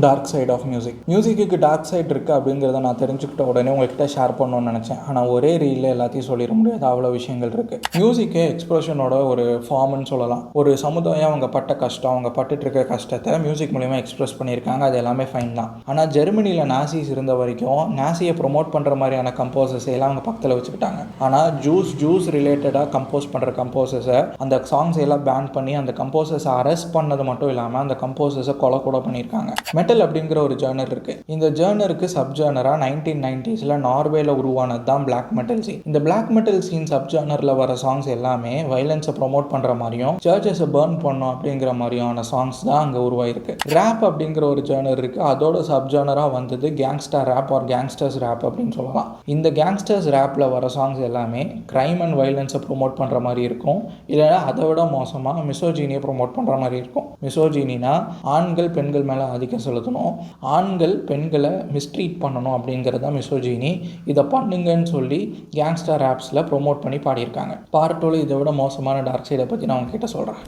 Dark side of music. மியூசிக்கு dark side இருக்குது அப்படிங்கிறத நான் தெரிஞ்சுக்கிட்ட உடனே உங்கள்கிட்ட ஷேர் பண்ணணும்னு நினச்சேன். ஆனால் ஒரே ரீலில் எல்லாத்தையும் சொல்லிட முடியாது, அவ்வளோ விஷயங்கள் இருக்குது. மியூசிக்கே எக்ஸ்ப்ரெஷனோட ஒரு ஃபார்ம்னு சொல்லலாம். ஒரு சமுதாயம் அவங்க பட்ட கஷ்டம், அவங்க பட்டுட்டு இருக்க கஷ்டத்தை மியூசிக் மூலிமா எக்ஸ்ப்ரெஸ் பண்ணியிருக்காங்க. அது எல்லாமே ஃபைன் தான். ஆனால் ஜெர்மனியில் நாசிஸ் இருந்த வரைக்கும் நாசியை ப்ரொமோட் பண்ணுற மாதிரியான கம்போசர்ஸ் எல்லாம் அவங்க பக்கத்தில் வச்சுக்கிட்டாங்க. ஆனால் ஜூஸ் ரிலேட்டடாக கம்போஸ் பண்ணுற கம்போசர்ஸை அந்த சாங்ஸ் எல்லாம் பேன் பண்ணி அந்த கம்போசர்ஸை அரெஸ்ட் பண்ணது மட்டும் இல்லாமல் அந்த கம்போசர்ஸை கொலை கூட பண்ணியிருக்காங்க. மெட்டல் அப்படிங்கிற ஒரு ஜர்னர் இருக்குது. இந்த ஜர்னருக்கு சப் ஜர்னராக 1990s நார்வேல உருவானது தான் பிளாக் மெட்டல் சீன். இந்த பிளாக் மெட்டல் சீன் சப் ஜர்னரில் வர சாங்ஸ் எல்லாமே வயலன்ஸை ப்ரொமோட் பண்ணுற மாதிரியும் சர்ச்சஸை பர்ன் பண்ணோம் அப்படிங்கிற மாதிரியான சாங்ஸ் தான் அங்கே உருவாயிருக்கு. ரேப் அப்படிங்கிற ஒரு ஜர்னர் இருக்குது. அதோட சப் ஜர்னராக வந்தது gangster rap or gangsters rap அப்படின்னு சொல்லலாம். இந்த கேங்ஸ்டர்ஸ் ரேப்பில் வர சாங்ஸ் எல்லாமே கிரைம் அண்ட் வயலன்ஸை ப்ரொமோட் பண்ணுற மாதிரி இருக்கும். இல்லைன்னா அதை விட மோசமாக மிசோஜினியை ப்ரொமோட் பண்ணுற மாதிரி இருக்கும். மிசோஜினா ஆண்கள் பெண்கள் மேலே ஆதிக்கம் செலுத்தணும், ஆண்கள் பெண்களை மிஸ்ட்ரீட் பண்ணணும் அப்படிங்கிறத மிசோஜினி. இதை பண்ணுங்கன்னு சொல்லி கேங்ஸ்டர் ஆப்ஸில் ப்ரொமோட் பண்ணி பாடியிருக்காங்க. பார்ட் 2 இதை விட மோசமான டார்க் சைடை பற்றி நான் உங்ககிட்ட சொல்கிறேன்.